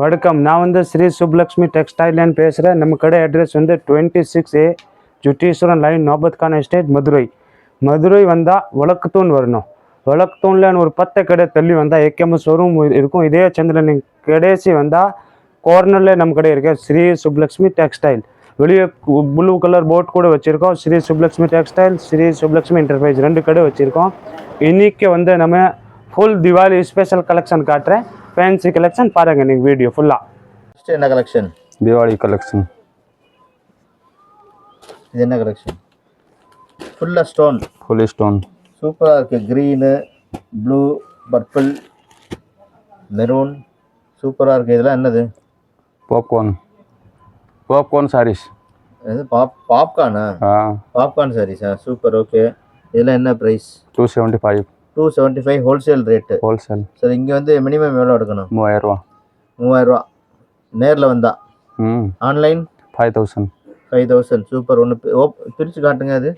வணக்கம். நான் வந்து ஸ்ரீ சுப்லக்ஷ்மி டெக்ஸ்டைல்லேருந்து பேசுகிறேன். நம்ம கடை அட்ரஸ் வந்து 26A ஜுட்டீஸ்வரன் line, நோபத் Khan estate, Madurai. Madurai வந்தால் வழக்குத்தூண் வரணும். வழக்குத்தூணில் ஒரு 10 கடை தள்ளி வந்தால் ஏகேஎம் ஷோரூம் இருக்கும். இதே சந்திரன் கடைசி வந்தால் கார்னரில் நம்ம கடை இருக்கு, ஸ்ரீ சுப்லக்ஷ்மி டெக்ஸ்டைல். வெளியே ப்ளூ கலர் போர்ட் கூட வச்சுருக்கோம். ஸ்ரீ சுப்லக்ஷ்மி டெக்ஸ்டைல், ஸ்ரீ சுப்லக்ஷ்மி என்டர்பிரைஸ் 2 கடை வச்சுருக்கோம். இன்றைக்கி வந்து நம்ம ஃபுல் திவாலி ஸ்பெஷல் கலெக்ஷன் காட்டுறேன். ஃபேன்சி கலெக்ஷன் பாருங்க நீங்கள் வீடியோ ஃபுல்லாக. ஃபர்ஸ்ட் என்ன கலெக்ஷன்? தீபாவளி கலெக்ஷன். இது என்ன கலெக்ஷன்? ஃபுல்லாக ஸ்டோன். Fully stone. சூப்பராக இருக்குது. க்ரீனு, ப்ளூ, பர்பிள், மெரூன், சூப்பராக இருக்குது. இதெல்லாம் என்னது? பாப்கார்ன் சாரீஸ். இது பாப்கார்னா? பாப்கார்ன் சாரீஸா? சூப்பர். ஓகே. இதெல்லாம் என்ன price? 275. 275 wholesale rate. Wholesale. Sir இங்கே வந்து மினிமம் எவ்வளோ எடுக்கணும்? 3000 ரூபா. 3000 ரூபா நேரில் வந்தா. ஆன்லைன் 5000. 5000. சூப்பர். ஒன்று பிரித்து காட்டுங்க. அது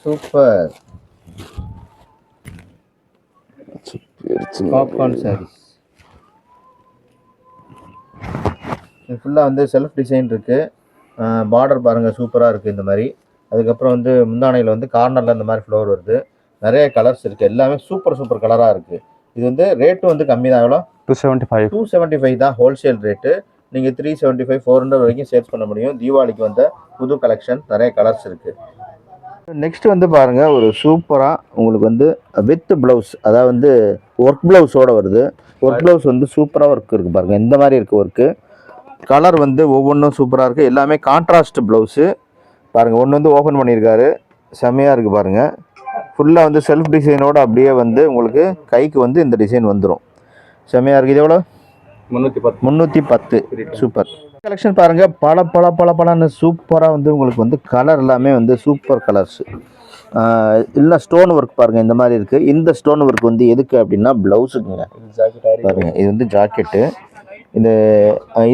சூப்பர். பாப்கார்ன் சாரீஸ். இது ஃபுல்லாக வந்து செல்ஃப் டிசைன் இருக்குது. பார்டர் பாருங்கள், சூப்பராக இருக்குது இந்த மாதிரி. அதுக்கப்புறம் வந்து முந்தானையில் வந்து கார்னரில் இந்த மாதிரி ஃப்ளவர் வருது. நிறைய கலர்ஸ் இருக்குது. எல்லாமே சூப்பர் கலராக இருக்குது. இது வந்து ரேட்டும் வந்து கம்மி தான். எவ்வளோ? 275. 275 தான் ஹோல்சேல் ரேட்டு. நீங்கள் 375 400 வரைக்கும் சேல்ஸ் பண்ண முடியும். தீபாவளிக்கு வந்த புது கலெக்ஷன், நிறைய கலர்ஸ் இருக்குது. நெக்ஸ்ட் வந்து பாருங்கள், ஒரு சூப்பராக உங்களுக்கு வந்து வித் ப்ளவுஸ், அதாவது வந்து ஒர்க் ப்ளவுஸோடு வருது. ஒர்க் ப்ளவுஸ் வந்து சூப்பராக ஒர்க் இருக்குது பாருங்கள். இந்த மாதிரி இருக்குது ஒர்க்கு. கலர் வந்து ஒவ்வொன்றும் சூப்பராக இருக்குது. எல்லாமே கான்ட்ராஸ்ட் ப்ளவுஸு பாருங்கள். ஒன்று வந்து ஓப்பன் பண்ணியிருக்காரு, செம்மையாக இருக்குது பாருங்கள். ஃபுல்லாக வந்து செல்ஃப் டிசைனோடு அப்படியே வந்து உங்களுக்கு கைக்கு வந்து இந்த டிசைன் வந்துடும். செம்மையாக இருக்குது. இது எவ்வளோ? 310. சூப்பர் கலெக்ஷன் பாருங்கள். பலன்னு சூப்பராக வந்து உங்களுக்கு வந்து கலர் எல்லாமே வந்து சூப்பர் கலர்ஸு. இல்லை ஸ்டோன் ஒர்க் பாருங்கள், இந்த மாதிரி இருக்குது. இந்த ஸ்டோன் ஒர்க் வந்து எதுக்கு அப்படின்னா ப்ளவுஸுக்குங்க பாருங்கள். இது வந்து ஜாக்கெட்டு.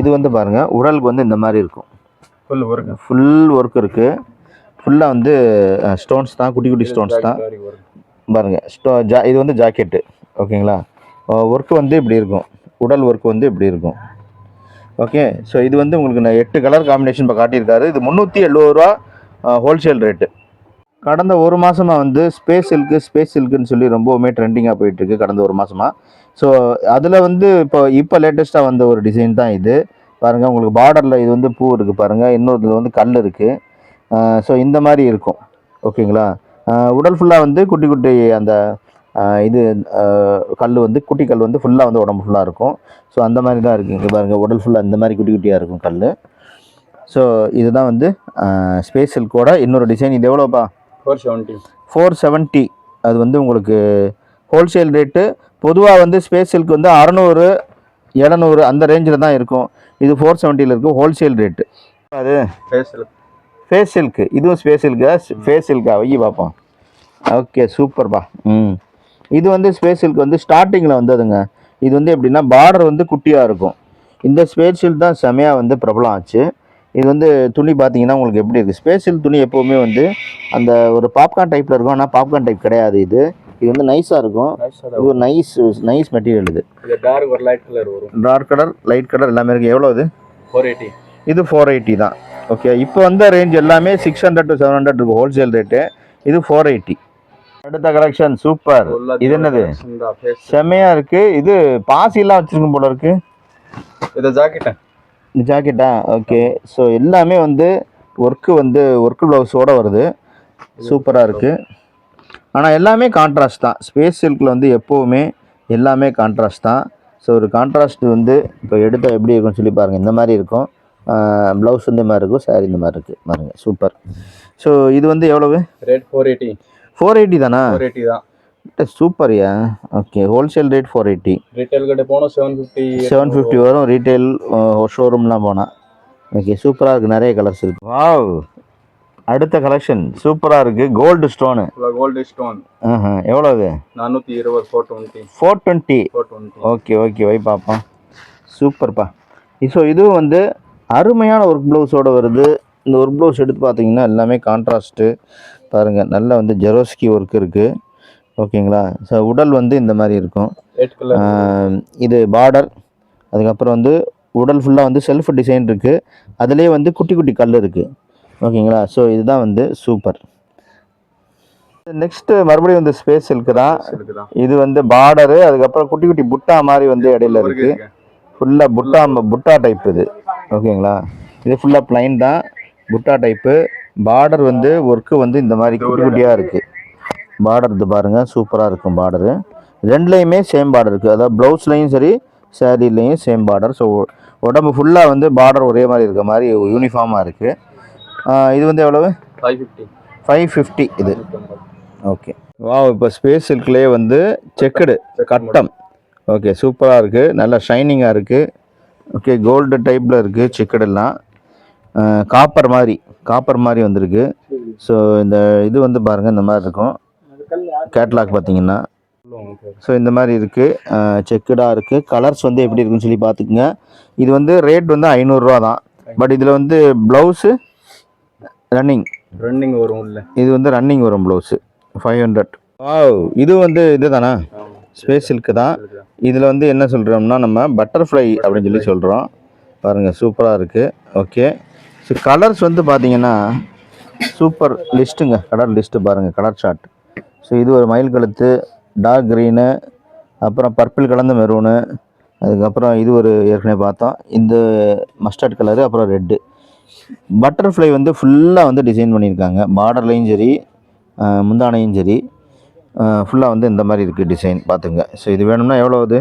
இது வந்து பாருங்கள், உடலுக்கு வந்து இந்த மாதிரி இருக்கும். ஃபுல் ஒர்க் இருக்குது. ஃபுல்லாக வந்து ஸ்டோன்ஸ் தான், குட்டி ஸ்டோன்ஸ் தான் பாருங்கள். இது வந்து ஜாக்கெட்டு. ஓகேங்களா? ஒர்க்கு வந்து இப்படி இருக்கும். உடல் ஒர்க்கு வந்து இப்படி இருக்கும். ஓகே. ஸோ இது வந்து உங்களுக்கு நான் 8 கலர் காம்பினேஷன் இப்போ காட்டியிருக்காரு. இது 370 ரூபா ஹோல்சேல் ரேட்டு. கடந்த ஒரு மாதமாக வந்து ஸ்பேஸ் சில்க்குன்னு சொல்லி ரொம்பவுமே ட்ரெண்டிங்காக போயிட்டுருக்கு கடந்த ஒரு மாதமாக. ஸோ அதில் வந்து இப்போ லேட்டஸ்ட்டாக வந்த ஒரு டிசைன் தான் இது பாருங்கள். உங்களுக்கு பார்டரில் இது வந்து பூ இருக்குது பாருங்கள். இன்னொருத்தில் வந்து கல் இருக்குது. ஸோ இந்த மாதிரி இருக்கும். ஓகேங்களா? உடல் ஃபுல்லாக வந்து குட்டி அந்த இது கல் வந்து குட்டி கல் வந்து ஃபுல்லாக வந்து உடம்பு ஃபுல்லாக இருக்கும். ஸோ அந்த மாதிரி தான் இருக்குது. இங்கே பாருங்கள், உடல் ஃபுல்லாக இந்த மாதிரி குட்டியாக இருக்கும் கல். ஸோ இதுதான் வந்து ஸ்பேஸ் சில்கோட இன்னொரு டிசைன். இது எவ்வளோப்பா? 470. அது வந்து உங்களுக்கு ஹோல்சேல் ரேட்டு. பொதுவாக வந்து ஸ்பேஸ் சில்க் வந்து 600 700 அந்த ரேஞ்சில் தான் இருக்கும். இது 470 இருக்குது ஹோல்சேல் ரேட்டு. அது ஃபேஸ் சில்க்கு. இதுவும் ஸ்பேஸ் சில்கா? ஃபேஸ் சில்கா வைக்கி பார்ப்போம். ஓகே, சூப்பர்ப்பா. இது வந்து ஸ்பேஸ் சில்க் வந்து ஸ்டார்டிங்கில் வந்ததுங்க. இது வந்து எப்படின்னா பார்டர் வந்து குட்டியாக இருக்கும். இந்த ஸ்பேஸ் சில்க் தான் செமையாக வந்து பிரபலம் ஆச்சு. இது வந்து துணி பார்த்தீங்கன்னா உங்களுக்கு எப்படி இருக்குது? ஸ்பேஸ் சில்க் துணி எப்போவுமே வந்து அந்த ஒரு பாப்கார்ன் டைப்பில் இருக்கும். ஆனால் பாப்கார்ன் டைப் கிடையாது. இது வந்து நைஸாக இருக்கும். இது ஒரு நைஸ் மெட்டீரியல். இது டார்க் கலர் லைட் கலர் எல்லாமே இருக்குது. எவ்வளோ இது? 480. இது 480 தான். ஓகே. இப்போ வந்த ரேஞ்ச் எல்லாமே 600 to 700 இருக்கும் ஹோல்சேல் ரேட்டு. இது 480. அடுத்த கலெக்ஷன் சூப்பர். இது என்னது? செம்மையாக இருக்குது. இது பாசிலாம் வச்சுருக்கும் போல இருக்குது. இது ஜாக்கெட்டா? ஓகே. ஸோ எல்லாமே வந்து ஒர்க்கு ப்ளவுஸோடு வருது. சூப்பராக இருக்குது. ஆனால் எல்லாமே கான்ட்ராஸ்ட் தான். ஸ்பேஸ் சில்கில் வந்து எப்போவுமே எல்லாமே கான்ட்ராஸ்ட் தான். ஸோ ஒரு கான்ட்ராஸ்ட் வந்து இப்போ எடுத்தால் எப்படி இருக்குன்னு சொல்லி பாருங்கள். இந்த மாதிரி இருக்கும். ப்ளவுஸ் இந்த மாதிரி இருக்கும். சாரி இந்த மாதிரி இருக்குது பாருங்கள். சூப்பர். ஸோ இது வந்து எவ்வளவு ரேட்? 480. 480 தானா? 480 தான். சூப்பர்யா. ஓகே. Wholesale rate 480. ரீட்டைல் கடை போனால் 750 வரும். ரீட்டைல் ஷோரூம்லாம் போனால். ஓகே. சூப்பராக இருக்குது. நிறைய கலர்ஸ் இருக்குது. வாவ். அடுத்த கலெக்ஷன் சூப்பராக இருக்குது. Gold stone. எவ்வளோ அது? 420. 420. ஓகே வை பார்ப்போம். சூப்பர்ப்பா. ஸோ இதுவும் வந்து அருமையான ஒர்க் ப்ளவுஸோடு வருது. இந்த ஒர்க் ப்ளவுஸ் எடுத்து பார்த்தீங்கன்னா எல்லாமே கான்ட்ராஸ்ட்டு பாருங்கள். நல்லா வந்து ஜெரோஸ்கி ஒர்க் இருக்குது. ஓகேங்களா. ஸோ உடல் வந்து இந்த மாதிரி இருக்கும். Red colour. இது பார்டர். அதுக்கப்புறம் வந்து உடல் ஃபுல்லாக வந்து செல்ஃப் டிசைன் இருக்குது. அதுலேயே வந்து குட்டி குட்டி கல் இருக்குது. ஓகேங்களா. ஸோ இதுதான் வந்து சூப்பர். நெக்ஸ்ட்டு மறுபடியும் வந்து ஸ்பேஸ் சில்க்கு தான். இருக்குதா? இது வந்து பார்டரு, அதுக்கப்புறம் குட்டி குட்டி புட்டா மாதிரி வந்து இடையில இருக்குது. ஃபுல்லாக புட்டா டைப் இது. ஓகேங்களா. இது ஃபுல்லாக ப்ளைன் தான், புட்டா டைப்பு. பார்டர் வந்து ஒர்க்கு வந்து இந்த மாதிரி குட்டி குட்டியாக இருக்குது. பார்டர் இது பாருங்கள், சூப்பராக இருக்கும் பார்டரு. ரெண்டுலேயுமே சேம் பார்டர் இருக்குது. அதாவது ப்ளவுஸ்லேயும் சரி சேரீலையும் சேம் பார்டர். ஸோ உடம்பு ஃபுல்லாக வந்து பார்டர் ஒரே மாதிரி இருக்க மாதிரி யூனிஃபார்மாக இருக்குது. இது வந்து எவ்வளவு? 550. 550 இது. ஓகே. இப்போ ஸ்பேஸ் சில்க்லேயே வந்து செக்குடு கட்டம். ஓகே, சூப்பராக இருக்குது, நல்லா ஷைனிங்காக இருக்குது. ஓகே, கோல்டு டைப்பில் இருக்குது செக்குடெல்லாம். காப்பர் மாதிரி வந்திருக்கு. ஸோ இந்த இது வந்து பாருங்கள் இந்த மாதிரி இருக்கும் கேட்லாக் பார்த்தீங்கன்னா. ஸோ இந்த மாதிரி இருக்குது, செக்குடாக இருக்குது. கலர்ஸ் வந்து எப்படி இருக்குன்னு சொல்லி பார்த்துக்குங்க. இது வந்து ரேட் வந்து 500 தான். பட் இதில் வந்து ப்ளவுஸு ரன்னிங் வரும் உள்ள. இது வந்து ரன்னிங் வரும் ப்ளவுஸு 500. இது வந்து இது தானே, ஸ்பேஸ் சில்க்கு தான். இதில் வந்து என்ன சொல்கிறோம்னா நம்ம பட்டர்ஃப்ளை அப்படின்னு சொல்கிறோம். பாருங்கள், சூப்பராக இருக்குது. ஓகே. ஸோ கலர்ஸ் வந்து பார்த்தீங்கன்னா சூப்பர் லிஸ்ட்டுங்க. கலர் லிஸ்ட்டு பாருங்கள், கலர் சார்ட். ஸோ இது ஒரு மயில் கழுத்து, டார்க் க்ரீனு, அப்புறம் பர்பிள் கலந்த மெரூனு, அதுக்கப்புறம் இது ஒரு ஏற்கனவே பார்த்தோம், இந்த மஸ்டர்ட் கலரு, அப்புறம் ரெட்டு. பட்டர்ஃப்ளை வந்து ஃபுல்லாக வந்து டிசைன் பண்ணியிருக்காங்க. பார்டர்லையும் சரி முந்தானையும் சரி ஃபுல்லாக வந்து இந்த மாதிரி இருக்குது டிசைன் பார்த்துங்க. ஸோ இது வேணும்னா எவ்வளோ ஆகுது?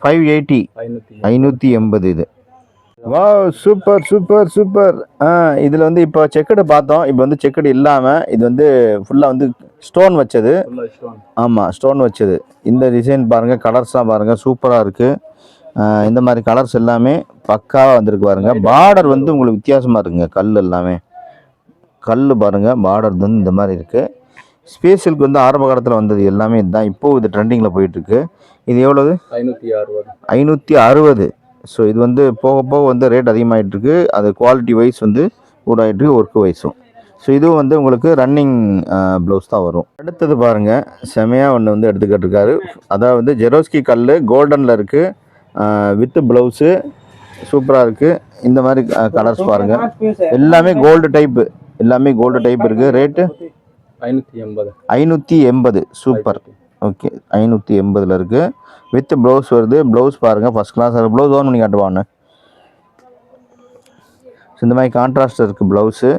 580. 580 இது. சூப்பர். இதில் வந்து இப்போ செக்குடு பார்த்தோம். இப்போ வந்து செக்குடு இல்லாமல் இது வந்து ஃபுல்லாக வந்து ஸ்டோன் வச்சது. ஆமாம், ஸ்டோன் வச்சது. இந்த டிசைன் பாருங்கள், கலர்ஸ்லாம் பாருங்கள், சூப்பராக இருக்குது. இந்த மாதிரி கலர்ஸ் எல்லாமே பக்காவாக வந்திருக்கு பாருங்கள். பார்டர் வந்து உங்களுக்கு வித்தியாசமாக இருக்குங்க. கல் எல்லாமே கல் பாருங்கள், பார்டர் வந்து இந்த மாதிரி இருக்குது. ஸ்பேஸ் சில்க் வந்து ஆரம்ப காலத்தில் வந்தது எல்லாமே இதுதான். இப்போது இது ட்ரெண்டிங்கில் போயிட்டுருக்கு. இது எவ்வளவு? 560. ஸோ இது வந்து போக போக வந்து ரேட் அதிகமாகிட்டுருக்கு. அது குவாலிட்டி வைஸ் வந்து கூட ஆகிட்டுருக்கு, ஒர்க்கு வைஸும். ஸோ இதுவும் வந்து உங்களுக்கு ரன்னிங் ப்ளவுஸ் தான் வரும். அடுத்தது பாருங்கள், செமையாக ஒன்று வந்து எடுத்துக்கிட்டுருக்காரு. அதாவது ஜெரோஸ்கி கல் கோல்டனில் இருக்குது, வித்து ப்ளவுஸு சூப்பராக இருக்குது. இந்த மாதிரி கலர்ஸ் பாருங்கள், எல்லாமே கோல்டு டைப்பு இருக்குது. ரேட்டு 580. சூப்பர். ஓகே, 580 இருக்குது. வித் ப்ளவுஸ் வருது. ப்ளவுஸ் பாருங்கள், ஃபஸ்ட் கிளாஸ். ப்ளவுஸ் ஓன் பண்ணி காட்டுவாங்க. ஸோ இந்த மாதிரி கான்ட்ராஸ்ட் இருக்குது ப்ளவுஸு.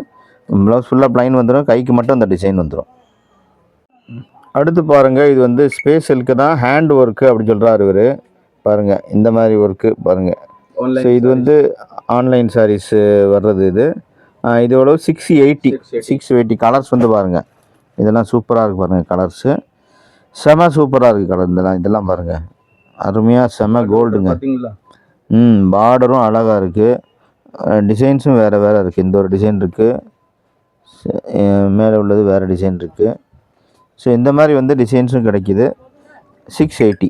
ப்ளவுஸ் ஃபுல்லாக ப்ளைன் வந்துடும், கைக்கு மட்டும் அந்த டிசைன் வந்துடும். அடுத்து பாருங்கள், இது வந்து ஸ்பேஸ் சில்க்கு தான், ஹேண்ட் ஒர்க்கு அப்படின்னு சொல்கிறாரு இவர். பாருங்கள், இந்த மாதிரி ஒர்க்கு பாருங்கள். ஸோ இது வந்து ஆன்லைன் சாரீஸு வர்றது இது. இதோட 680. கலர்ஸ் வந்து பாருங்கள், இதெல்லாம் சூப்பராக இருக்குது பாருங்கள். கலர்ஸு செம சூப்பராக இருக்குது கலர். இதெல்லாம் பாருங்கள், அருமையாக செம கோல்டுங்க. பார்டரும் அழகாக இருக்குது, டிசைன்ஸும் வேறு இருக்குது. இந்த ஒரு டிசைன் இருக்குது, மேலே உள்ளது வேறு டிசைன் இருக்குது. ஸோ இந்த மாதிரி வந்து டிசைன்ஸும் கிடைக்கிது. 680.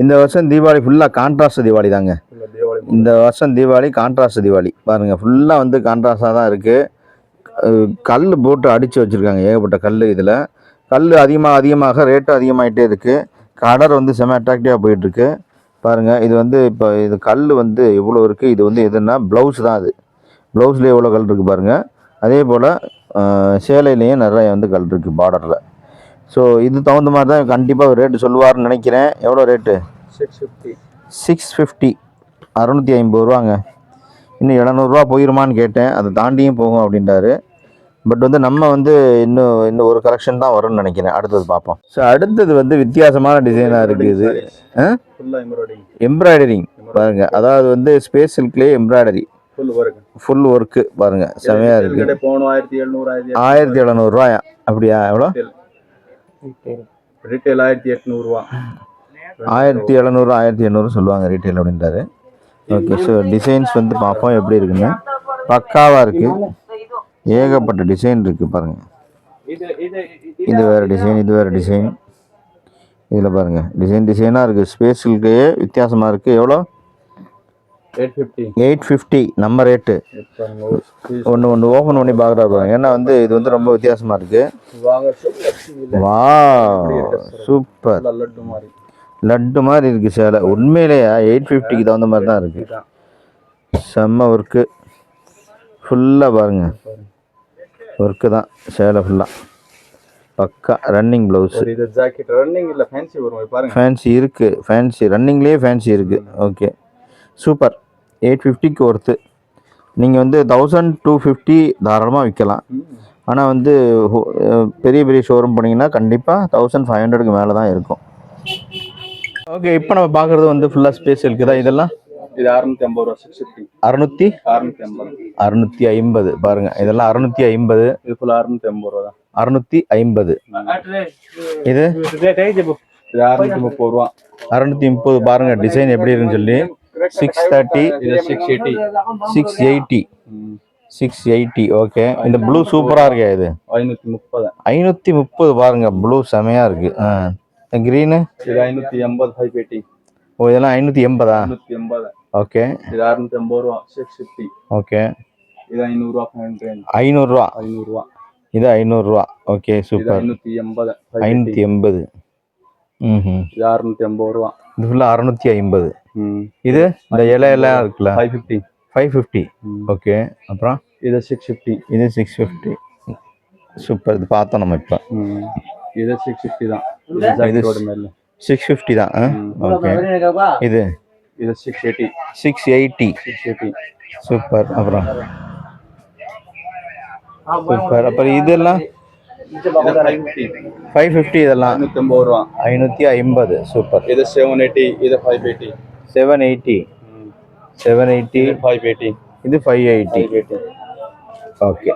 இந்த வருஷம் தீபாவளி ஃபுல்லாக கான்ட்ராஸ்ட் தீபாவளி தாங்க. இந்த வருஷம் தீபாவளி கான்ட்ராஸ்ட் தீபாவளி பாருங்கள், ஃபுல்லாக வந்து கான்ட்ராஸ்டாக தான் இருக்குது. கல் போட்டு அடித்து வச்சுருக்காங்க, ஏகப்பட்ட கல். இதில் கல் அதிகமாக ரேட்டும் அதிகமாகிட்டே இருக்குது. கலர் வந்து செம அட்ராக்டிவாக போயிட்டுருக்கு பாருங்கள். இது வந்து இப்போ இது கல் வந்து எவ்வளோ இருக்குது. இது வந்து எதுனா ப்ளவுஸ் தான். அது ப்ளவுஸ்லேயே எவ்வளோ கல் இருக்குது பாருங்கள். அதே போல் சேலையிலையும் நிறைய வந்து கல் இருக்குது பார்டரில். ஸோ இது தகுந்த மாதிரி தான் கண்டிப்பாக ரேட்டு சொல்லுவார்னு நினைக்கிறேன். எவ்வளோ ரேட்டு? 650. 650 ரூபாங்க. இன்னும் 700 போயிருமான்னு கேட்டேன், அதை தாண்டியும் போகும் அப்படின்றாரு. பட் வந்து நம்ம வந்து இன்னும் ஒரு கலெக்ஷன் தான் வரும்னு நினைக்கிறேன். அடுத்தது பார்ப்போம். ஸோ அடுத்தது வந்து வித்தியாசமான டிசைனாக இருக்குது. எம்ப்ராய்டரிங் பாருங்கள், அதாவது வந்து ஸ்பேஸ் சில்க்லேயே எம்ப்ராய்டரி ஃபுல் ஒர்க்கு பாருங்கள், செமையாக இருக்குது. 1700 ரூபாயா? அப்படியா? எவ்வளோ? ரீட்டைல் 1800. 1700 1800 சொல்லுவாங்க ரீட்டைல் அப்படின்றாரு. ஓகே. ஸோ டிசைன்ஸ் வந்து பார்ப்போம் எப்படி இருக்குன்னு. பக்காவாக இருக்குது, ஏகப்பட்ட டிசைன் இருக்குது பாருங்கள். இது வேறு டிசைன், இது வேறு டிசைன். இதில் பாருங்கள், டிசைனாக இருக்குது. ஸ்பேஸ் சில்கையே வித்தியாசமாக இருக்குது. எவ்வளோ? 850. 850 நம்ம ரேட்டு. இப்போ ஒரு piece ஒன்று ஓப்பன் பண்ணி பார்க்குறாரு. ஏன்னா வந்து இது வந்து ரொம்ப வித்தியாசமாக இருக்குது. வாங்க சொல்லுங்க. வா சூப்பர், லட்டு மாதிரி லட்டு மாதிரி இருக்குது சேலை. உண்மையிலேயே 850க்கு தகுந்த மாதிரி தான் இருக்குது. இதான். செம்ம ஒர்க்கு ஃபுல்லாக பாருங்கள், ஒர்க்கு தான் சேலை ஃபுல்லாக பக்கா. ரன்னிங் ப்ளவுஸு, ஒரு இது ஜாக்கெட் ரன்னிங் இல்ல ஃபேன்சி வரும் பாருங்க. ஃபேன்சி இருக்குது, ஃபேன்சி ரன்னிங்லேயே ஃபேன்சி இருக்குது. Okay super. 850க்கு ஒர்த்து. நீங்கள் வந்து 1250 தாராளமாக விற்கலாம். ஆனால் வந்து பெரிய பெரிய ஷோரூம் போனீங்கன்னா கண்டிப்பாக 1500க்கு மேலே தான் இருக்கும். ஓகே, இப்போ நம்ம பார்க்குறது வந்து ஃபுல்லாக ஸ்பேஸ் இருக்குதா? இதெல்லாம் இது 650 ரூபா. 650. 650 பாருங்க. இதெல்லாம் 650. இது ஃபுல்லா 650 ரூபா தான். 650. இது இது 630 ரூபா. 630 பாருங்க, டிசைன் எப்படி இருக்குன்னு சொல்லி. 630. இது 680. 680. 680. ஓகே, இந்த ப்ளூ சூப்பராக இருக்கே. இது 530. 530 பாருங்க, ப்ளூ செமையாக இருக்கு. க்ரீனு இது 580. 580. ஓ, இதெல்லாம் 580. 580. ஓகே, இது 650 ரூபா. 650. ஓகே. இது 500 ரூபா. 500. 500 500 ரூபா. இது 500. ஓகே இது சூப்பர். 580. 580. இது 650 ரூபா. இது ஃபுல்லாக 650. இது இந்த இலையெல்லாம் இருக்குல்ல, 550. 550. ஓகே, அப்புறம் இது 650. இது 650. சூப்பர். இது பார்த்தோம் நம்ம இப்போ. இது 650 தான். இது ஜாக்கெட்டோட மேல 650 தான். ஓகே, இது இது 680. 680. 680. சூப்பர். அப்புறம் சூப்பர். அப்புறம் இதெல்லாம் இது 550. 550. இதெல்லாம் 550 ரூபா. 550. சூப்பர். இது 780. இது 580. 780. 780. இது 580. இது 580. 580. ஓகே.